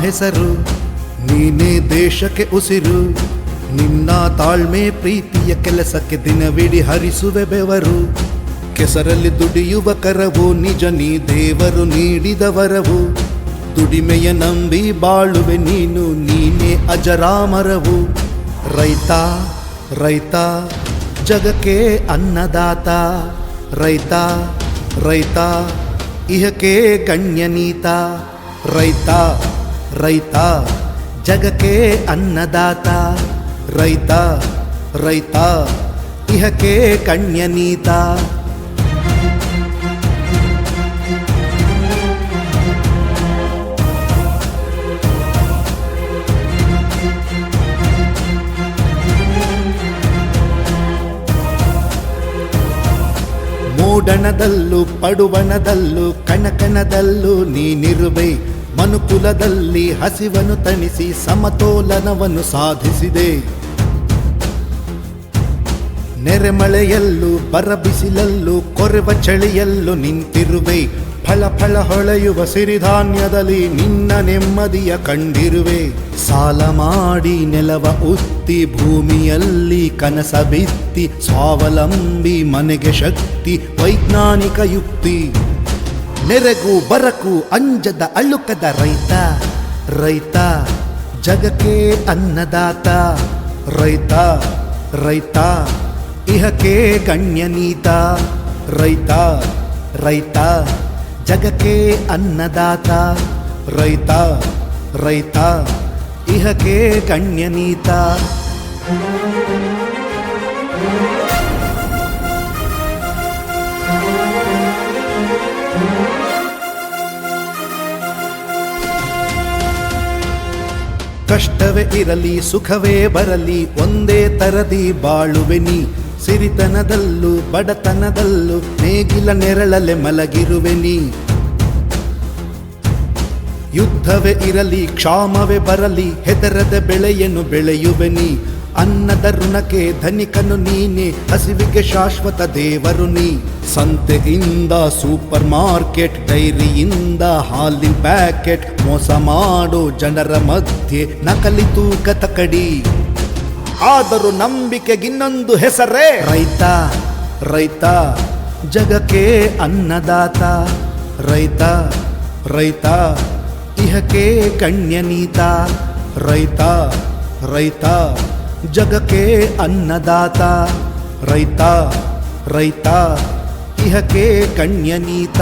ಹೆಸರು, ನೀನೇ ದೇಶಕ್ಕೆ ಉಸಿರು. ನಿನ್ನ ತಾಳ್ಮೆ ಪ್ರೀತಿಯ ಕೆಲಸಕ್ಕೆ ದಿನವಿಡೀ ಹರಿಸುವೆ ಬೆವರು. ಕೆಸರಲ್ಲಿ ದುಡಿಯುವ ಕರವು, ನಿಜ ನೀ ದೇವರು ನೀಡಿದ ವರವು. ದುಡಿಮೆಯ ನಂಬಿ ಬಾಳುವೆ ನೀನು, ನೀನೇ ಅಜರಾಮರವು. ರೈತ ರೈತ ಜಗಕ್ಕೆ ಅನ್ನದಾತ, ರೈತ ರೈತ ಇಹಕ್ಕೆ ಗಣ್ಯನೀತ. ರೈತ ರೈತ ಜಗಕ್ಕೆ ಅನ್ನದಾತ, ರೈತ ರೈತ ಇಹಕ್ಕೆ ಗಣ್ಯನೀತ. ಮೂಡಣದಲ್ಲೂ ಪಡುವಣದಲ್ಲೂ ಕಣಕಣದಲ್ಲೂ ನೀನಿರುವೆ. ಮನುಕುಲದಲ್ಲಿ ಹಸಿವನ್ನು ತಣಿಸಿ ಸಮತೋಲನವನ್ನು ಸಾಧಿಸಿದೆ. ನೆರೆಮಳೆಯಲ್ಲೂ ಬರಬಿಸಿಲಲ್ಲೂ ಕೊರೆವ ಚಳಿಯಲ್ಲೂ ನಿಂತಿರುವೆ. ಫಳ ಫಳ ಹೊಳೆಯುವ ಸಿರಿಧಾನ್ಯದಲ್ಲಿ ನಿನ್ನ ನೆಮ್ಮದಿಯ ಕಂಡಿರುವೆ. ಸಾಲ ಮಾಡಿ ನೆಲವ ಉತ್ತಿ ಭೂಮಿಯಲ್ಲಿ ಕನಸ ಬಿತ್ತಿ, ಸ್ವಾವಲಂಬಿ ಮನೆಗೆ ಶಕ್ತಿ ವೈಜ್ಞಾನಿಕ ಯುಕ್ತಿ. ನೆರೆಗೂ ಬರಕು ಅಂಜದ ಅಳುಕದ ರೈತ, ರೈತ ಜಗಕ್ಕೆ ಅನ್ನದಾತ. ರೈತ ರೈತ ಇಹಕ್ಕೆ ಗಣ್ಯನೀತ. ರೈತ ರೈತ ಜಗಕ್ಕೆ ಅನ್ನದಾತ, ರೈತ ರೈತ ಇಹಕ್ಕೆ ಗಣ್ಯನೀತ. ಕಷ್ಟವೇ ಇರಲಿ ಸುಖವೇ ಬರಲಿ ಒಂದೇ ತರದಿ ಬಾಳುವೆ ನೀ. ಸಿರಿತನದಲ್ಲೂ ಬಡತನದಲ್ಲೂ ನೇಗಿಲ ನೆರಳಲೆ ಮಲಗಿರುವೆ ನೀ. ಯುದ್ಧವೇ ಇರಲಿ ಕ್ಷಾಮವೇ ಬರಲಿ ಹೆದರದ ಬೆಳೆಯನ್ನು ಬೆಳೆಯುವೆ ನೀ. ಅನ್ನದ ಋಣಕ್ಕೆ ಧನಿಕನು ನೀನೆ, ಹಸಿವಿಗೆ ಶಾಶ್ವತ ದೇವರು ನೀ. ಸಂತೆಯಿಂದ ಸೂಪರ್ ಮಾರ್ಕೆಟ್, ಡೈರಿಯಿಂದ ಹಾಲಿನ ಪ್ಯಾಕೆಟ್, ಮೋಸ ಮಾಡೋ ಜನರ ಮಧ್ಯೆ ನಕಲಿ ತೂಕ ತಕಡಿ. ಆದರೂ ನಂಬಿಕೆಗಿನ್ನೊಂದು ಹೆಸರೇ ರೈತ, ರೈತ ಜಗಕ್ಕೆ ಅನ್ನದಾತ. ರೈತ ರೈತ ಇಹಕ್ಕೆ ಗಣ್ಯನೀತ. ರೈತ ರೈತ ಜಗಕ್ಕೆ ಅನ್ನದಾತ. ರೈತ ರೈತ ಇಹಕ್ಕೆ ಗಣ್ಯನೀತ.